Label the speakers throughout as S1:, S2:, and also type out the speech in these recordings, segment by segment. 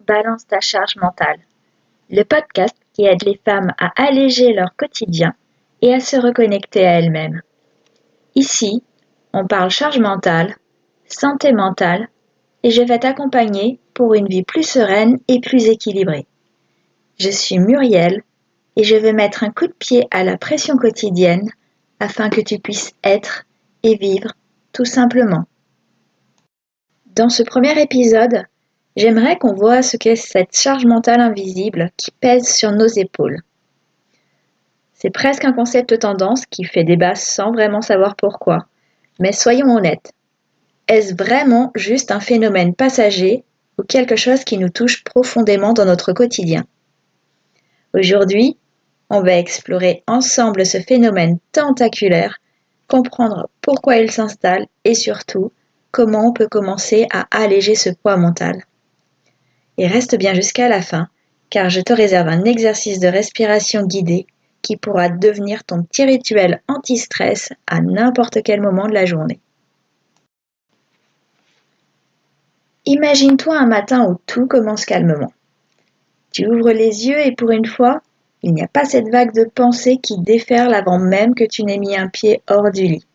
S1: Balance ta charge mentale, le podcast qui aide les femmes à alléger leur quotidien et à se reconnecter à elles-mêmes. Ici, on parle charge mentale, santé mentale et je vais t'accompagner pour une vie plus sereine et plus équilibrée. Je suis Muriel et je vais mettre un coup de pied à la pression quotidienne afin que tu puisses être et vivre tout simplement. Dans ce premier épisode, j'aimerais qu'on voit ce qu'est cette charge mentale invisible qui pèse sur nos épaules. C'est presque un concept tendance qui fait débat sans vraiment savoir pourquoi. Mais soyons honnêtes, est-ce vraiment juste un phénomène passager ou quelque chose qui nous touche profondément dans notre quotidien ? Aujourd'hui, on va explorer ensemble ce phénomène tentaculaire, comprendre pourquoi il s'installe et surtout, comment on peut commencer à alléger ce poids mental. Et reste bien jusqu'à la fin, car je te réserve un exercice de respiration guidée qui pourra devenir ton petit rituel anti-stress à n'importe quel moment de la journée. Imagine-toi un matin où tout commence calmement. Tu ouvres les yeux et pour une fois, il n'y a pas cette vague de pensée qui déferle avant même que tu n'aies mis un pied hors du lit.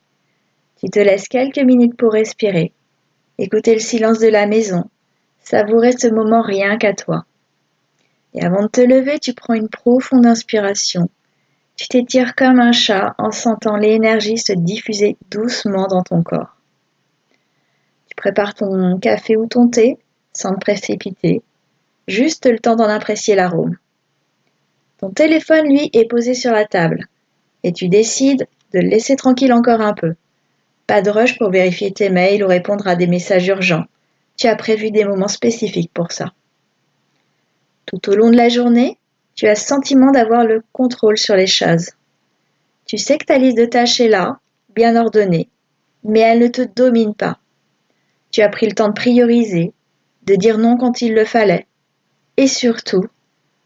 S1: Tu te laisses quelques minutes pour respirer, écouter le silence de la maison, savourer ce moment rien qu'à toi. Et avant de te lever, tu prends une profonde inspiration. Tu t'étires comme un chat en sentant l'énergie se diffuser doucement dans ton corps. Tu prépares ton café ou ton thé sans te précipiter, juste le temps d'en apprécier l'arôme. Ton téléphone, lui, est posé sur la table et tu décides de le laisser tranquille encore un peu. Pas de rush pour vérifier tes mails ou répondre à des messages urgents. Tu as prévu des moments spécifiques pour ça. Tout au long de la journée, tu as le sentiment d'avoir le contrôle sur les choses. Tu sais que ta liste de tâches est là, bien ordonnée, mais elle ne te domine pas. Tu as pris le temps de prioriser, de dire non quand il le fallait. Et surtout,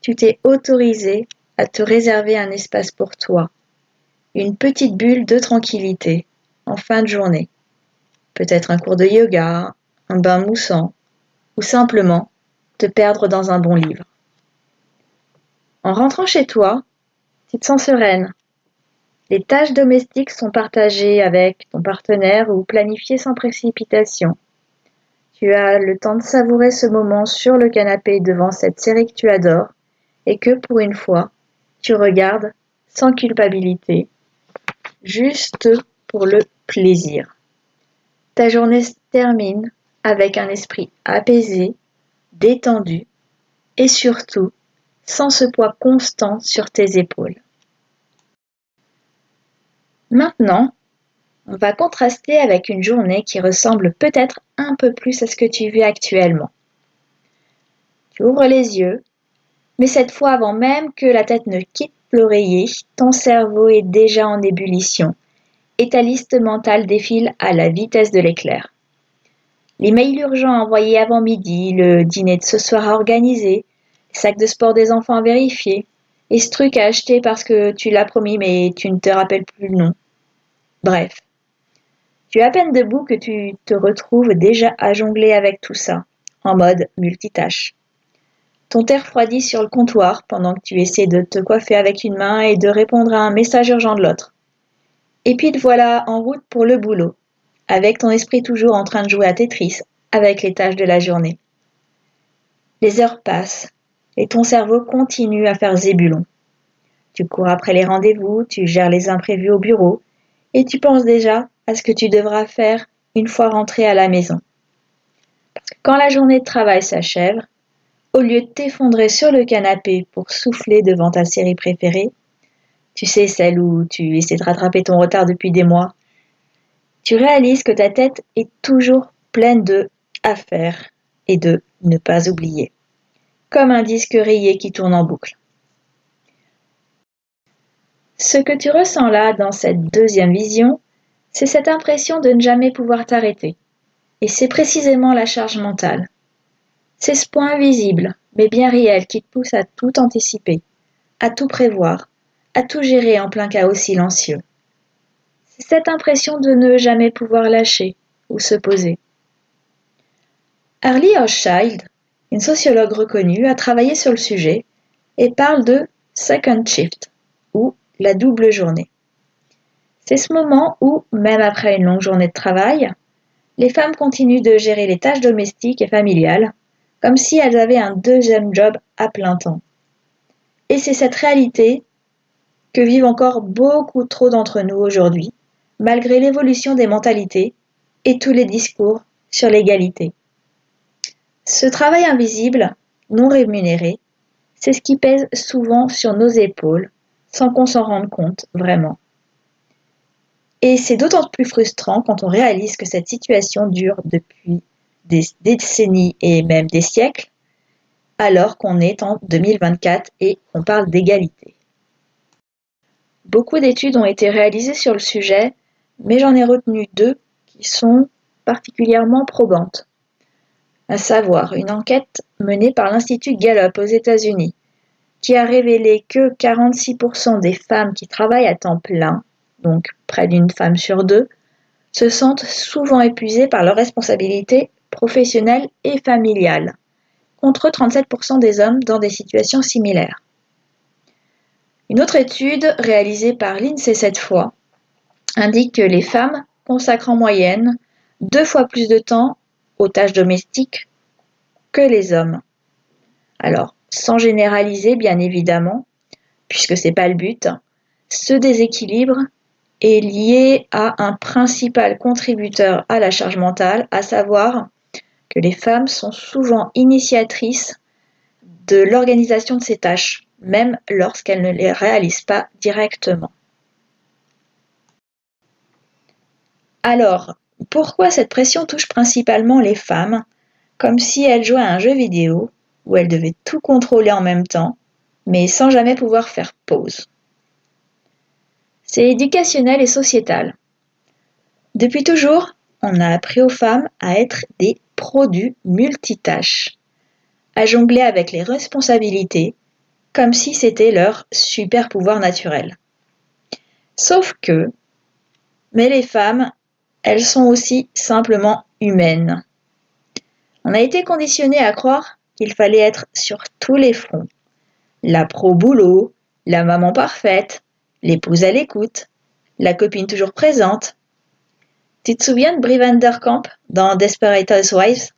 S1: tu t'es autorisé à te réserver un espace pour toi, une petite bulle de tranquillité en fin de journée. Peut-être un cours de yoga, un bain moussant, ou simplement te perdre dans un bon livre. En rentrant chez toi, tu te sens sereine. Les tâches domestiques sont partagées avec ton partenaire ou planifiées sans précipitation. Tu as le temps de savourer ce moment sur le canapé devant cette série que tu adores et que pour une fois, tu regardes sans culpabilité, juste pour le plaisir. Ta journée se termine avec un esprit apaisé, détendu et surtout sans ce poids constant sur tes épaules. Maintenant, on va contraster avec une journée qui ressemble peut-être un peu plus à ce que tu vis actuellement. Tu ouvres les yeux, mais cette fois avant même que la tête ne quitte l'oreiller, ton cerveau est déjà en ébullition et ta liste mentale défile à la vitesse de l'éclair. L'email urgent envoyé avant midi, le dîner de ce soir à organiser, le sac de sport des enfants à vérifier, et ce truc à acheter parce que tu l'as promis mais tu ne te rappelles plus le nom. Bref, tu es à peine debout que tu te retrouves déjà à jongler avec tout ça, en mode multitâche. Ton thé refroidit sur le comptoir pendant que tu essaies de te coiffer avec une main et de répondre à un message urgent de l'autre. Et puis te voilà en route pour le boulot, avec ton esprit toujours en train de jouer à Tetris avec les tâches de la journée. Les heures passent et ton cerveau continue à faire zébulon. Tu cours après les rendez-vous, tu gères les imprévus au bureau et tu penses déjà à ce que tu devras faire une fois rentré à la maison. Quand la journée de travail s'achève, au lieu de t'effondrer sur le canapé pour souffler devant ta série préférée, tu sais celle où tu essaies de rattraper ton retard depuis des mois, tu réalises que ta tête est toujours pleine de à faire et de ne pas oublier, comme un disque rayé qui tourne en boucle. Ce que tu ressens là dans cette deuxième vision, c'est cette impression de ne jamais pouvoir t'arrêter. Et c'est précisément la charge mentale. C'est ce point invisible, mais bien réel, qui te pousse à tout anticiper, à tout prévoir, à tout gérer en plein chaos silencieux. C'est cette impression de ne jamais pouvoir lâcher ou se poser. Harley Hochschild, une sociologue reconnue, a travaillé sur le sujet et parle de second shift, ou la double journée. C'est ce moment où, même après une longue journée de travail, les femmes continuent de gérer les tâches domestiques et familiales, comme si elles avaient un deuxième job à plein temps. Et c'est cette réalité que vivent encore beaucoup trop d'entre nous aujourd'hui, malgré l'évolution des mentalités et tous les discours sur l'égalité. Ce travail invisible, non rémunéré, c'est ce qui pèse souvent sur nos épaules, sans qu'on s'en rende compte vraiment. Et c'est d'autant plus frustrant quand on réalise que cette situation dure depuis des décennies et même des siècles, alors qu'on est en 2024 et on parle d'égalité. Beaucoup d'études ont été réalisées sur le sujet, mais j'en ai retenu 2 qui sont particulièrement probantes. À savoir, une enquête menée par l'Institut Gallup aux États-Unis, qui a révélé que 46% des femmes qui travaillent à temps plein, donc près d'une femme sur 2, se sentent souvent épuisées par leurs responsabilités professionnelles et familiales, contre 37% des hommes dans des situations similaires. Une autre étude, réalisée par l'INSEE cette fois, indique que les femmes consacrent en moyenne 2 fois plus de temps aux tâches domestiques que les hommes. Alors, sans généraliser bien évidemment, puisque c'est pas le but, ce déséquilibre est lié à un principal contributeur à la charge mentale, à savoir que les femmes sont souvent initiatrices de l'organisation de ces tâches, même lorsqu'elles ne les réalisent pas directement. Alors, pourquoi cette pression touche principalement les femmes, comme si elles jouaient à un jeu vidéo où elles devaient tout contrôler en même temps, mais sans jamais pouvoir faire pause? C'est éducationnel et sociétal. Depuis toujours, on a appris aux femmes à être des produits multitâches, à jongler avec les responsabilités, comme si c'était leur super pouvoir naturel. Sauf que, mais les femmes, elles sont aussi simplement humaines. On a été conditionné à croire qu'il fallait être sur tous les fronts. La pro boulot, la maman parfaite, l'épouse à l'écoute, la copine toujours présente. Tu te souviens de Brie Vanderkamp dans Desperate Housewives?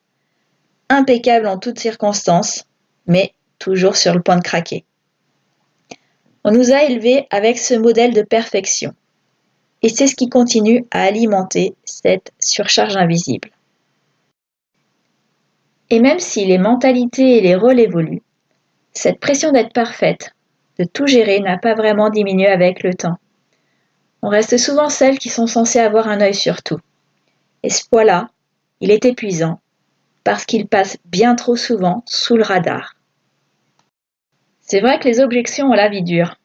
S1: Impeccable en toutes circonstances, mais toujours sur le point de craquer. On nous a élevés avec ce modèle de perfection. Et c'est ce qui continue à alimenter cette surcharge invisible. Et même si les mentalités et les rôles évoluent, cette pression d'être parfaite, de tout gérer, n'a pas vraiment diminué avec le temps. On reste souvent celles qui sont censées avoir un œil sur tout. Et ce poids-là, il est épuisant, parce qu'il passe bien trop souvent sous le radar. C'est vrai que les objections ont la vie dure.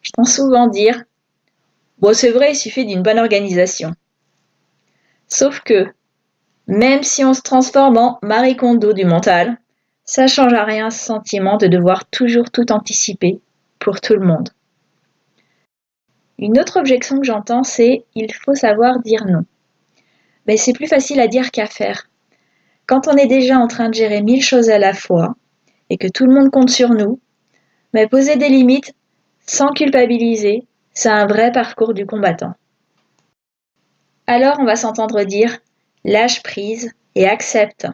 S1: J'entends souvent dire « Bon, c'est vrai, il suffit d'une bonne organisation. » Sauf que, même si on se transforme en Marie Kondo du mental, ça change à rien ce sentiment de devoir toujours tout anticiper pour tout le monde. Une autre objection que j'entends, c'est « il faut savoir dire non ». Mais c'est plus facile à dire qu'à faire. Quand on est déjà en train de gérer 1000 choses à la fois et que tout le monde compte sur nous, mais poser des limites sans culpabiliser, c'est un vrai parcours du combattant. Alors on va s'entendre dire « lâche prise et accepte ».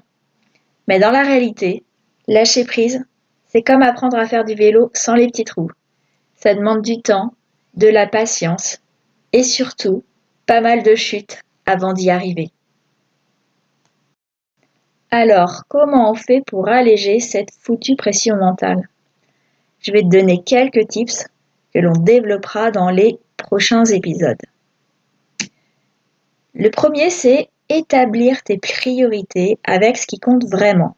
S1: Mais dans la réalité, lâcher prise, c'est comme apprendre à faire du vélo sans les petits trous. Ça demande du temps, de la patience et surtout pas mal de chutes avant d'y arriver. Alors, comment on fait pour alléger cette foutue pression mentale? Je vais te donner quelques tips que l'on développera dans les prochains épisodes. Le premier, c'est établir tes priorités avec ce qui compte vraiment.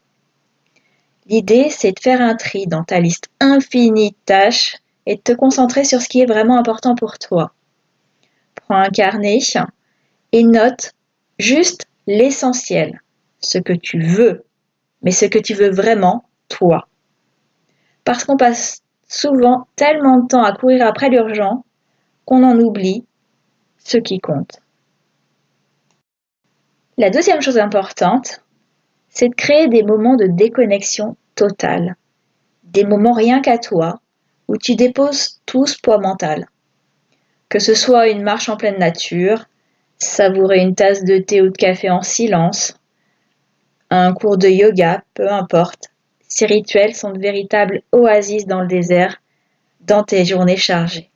S1: L'idée, c'est de faire un tri dans ta liste infinie de tâches et de te concentrer sur ce qui est vraiment important pour toi. Prends un carnet et note juste l'essentiel, ce que tu veux, mais ce que tu veux vraiment, toi. Parce qu'on passe souvent tellement de temps à courir après l'urgent qu'on en oublie ce qui compte. La deuxième chose importante, c'est de créer des moments de déconnexion totale. Des moments rien qu'à toi, où tu déposes tout ce poids mental. Que ce soit une marche en pleine nature, savourer une tasse de thé ou de café en silence, un cours de yoga, peu importe. Ces rituels sont de véritables oasis dans le désert, dans tes journées chargées.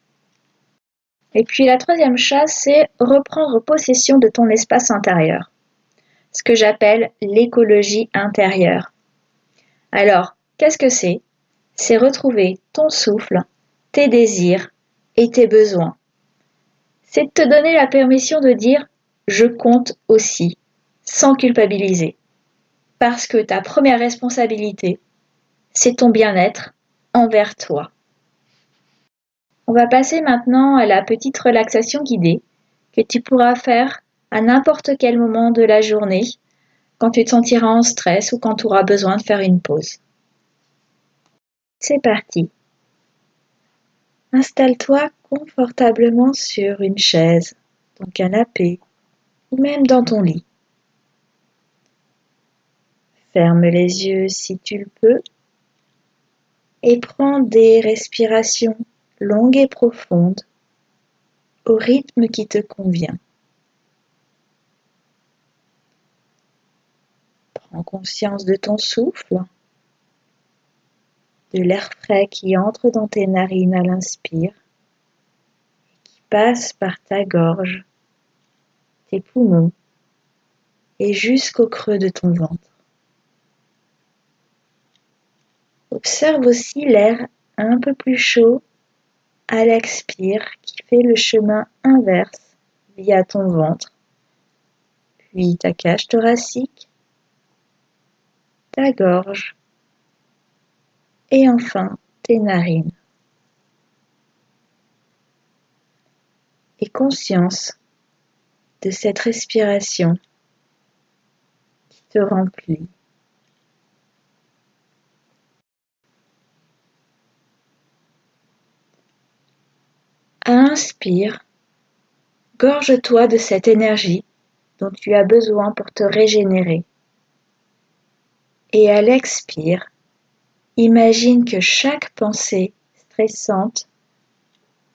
S1: Et puis la troisième chose, c'est reprendre possession de ton espace intérieur. Ce que j'appelle l'écologie intérieure. Alors, qu'est-ce que c'est ? C'est retrouver ton souffle, tes désirs et tes besoins. C'est de te donner la permission de dire « je compte aussi » sans culpabiliser. Parce que ta première responsabilité, c'est ton bien-être envers toi. On va passer maintenant à la petite relaxation guidée que tu pourras faire à n'importe quel moment de la journée, quand tu te sentiras en stress ou quand tu auras besoin de faire une pause. C'est parti. Installe-toi confortablement sur une chaise, ton canapé ou même dans ton lit. Ferme les yeux si tu le peux et prends des respirations longues et profondes au rythme qui te convient. Prends conscience de ton souffle, de l'air frais qui entre dans tes narines à l'inspire et qui passe par ta gorge, tes poumons et jusqu'au creux de ton ventre. Observe aussi l'air un peu plus chaud à l'expire qui fait le chemin inverse via ton ventre, puis ta cage thoracique, ta gorge et enfin tes narines. Et conscience de cette respiration qui te remplit. Inspire, gorge-toi de cette énergie dont tu as besoin pour te régénérer. Et à l'expire, imagine que chaque pensée stressante,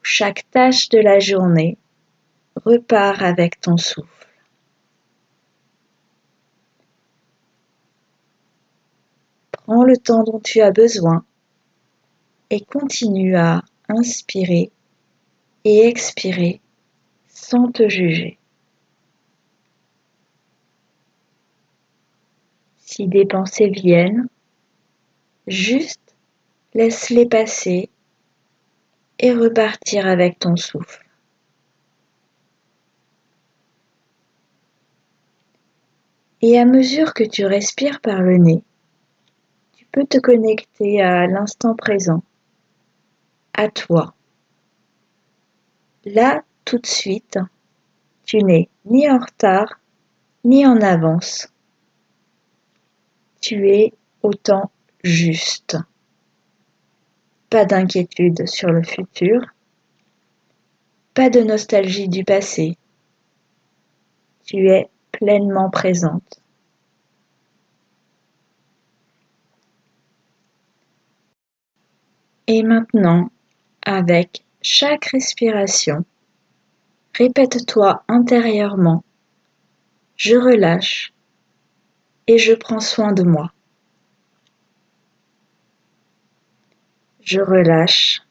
S1: chaque tâche de la journée repart avec ton souffle. Prends le temps dont tu as besoin et continue à inspirer et expirer sans te juger. Si des pensées viennent, juste laisse-les passer et repartir avec ton souffle. Et à mesure que tu respires par le nez, tu peux te connecter à l'instant présent, à toi. Là, tout de suite, tu n'es ni en retard, ni en avance. Tu es au temps juste. Pas d'inquiétude sur le futur, pas de nostalgie du passé. Tu es pleinement présente. Et maintenant, avec chaque respiration, répète-toi intérieurement, je relâche et je prends soin de moi. Je relâche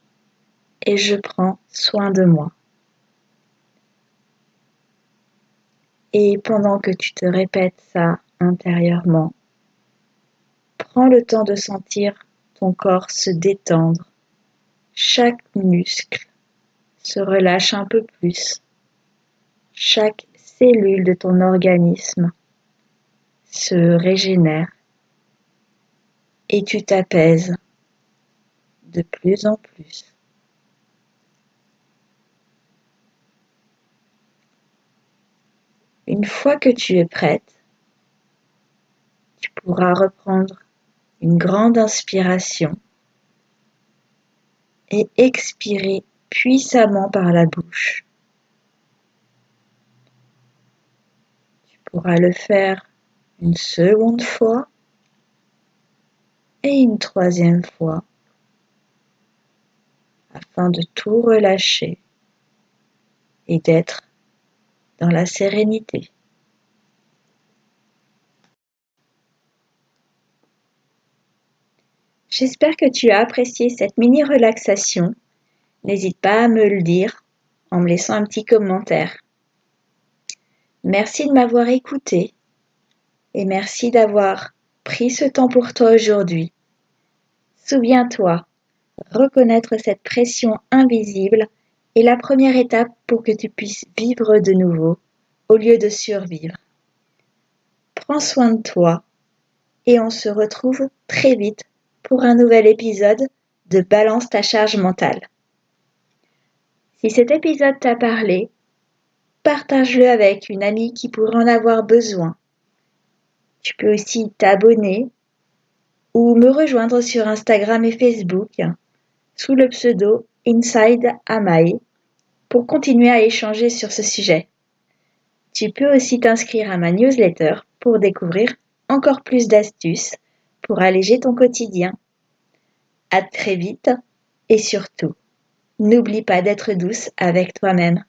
S1: et je prends soin de moi. Et pendant que tu te répètes ça intérieurement, prends le temps de sentir ton corps se détendre. Chaque muscle se relâche un peu plus. Chaque cellule de ton organisme se régénère et tu t'apaises de plus en plus. Une fois que tu es prête, tu pourras reprendre une grande inspiration et expirer puissamment par la bouche. Tu pourras le faire une seconde fois et une troisième fois afin de tout relâcher et d'être dans la sérénité. J'espère que tu as apprécié cette mini relaxation. N'hésite pas à me le dire en me laissant un petit commentaire. Merci de m'avoir écouté et merci d'avoir pris ce temps pour toi aujourd'hui. Souviens-toi, reconnaître cette pression invisible est la première étape pour que tu puisses vivre de nouveau au lieu de survivre. Prends soin de toi et on se retrouve très vite pour un nouvel épisode de Balance ta charge mentale. Si cet épisode t'a parlé, partage-le avec une amie qui pourrait en avoir besoin. Tu peux aussi t'abonner ou me rejoindre sur Instagram et Facebook sous le pseudo Inside Amai pour continuer à échanger sur ce sujet. Tu peux aussi t'inscrire à ma newsletter pour découvrir encore plus d'astuces pour alléger ton quotidien. À très vite et surtout, n'oublie pas d'être douce avec toi-même.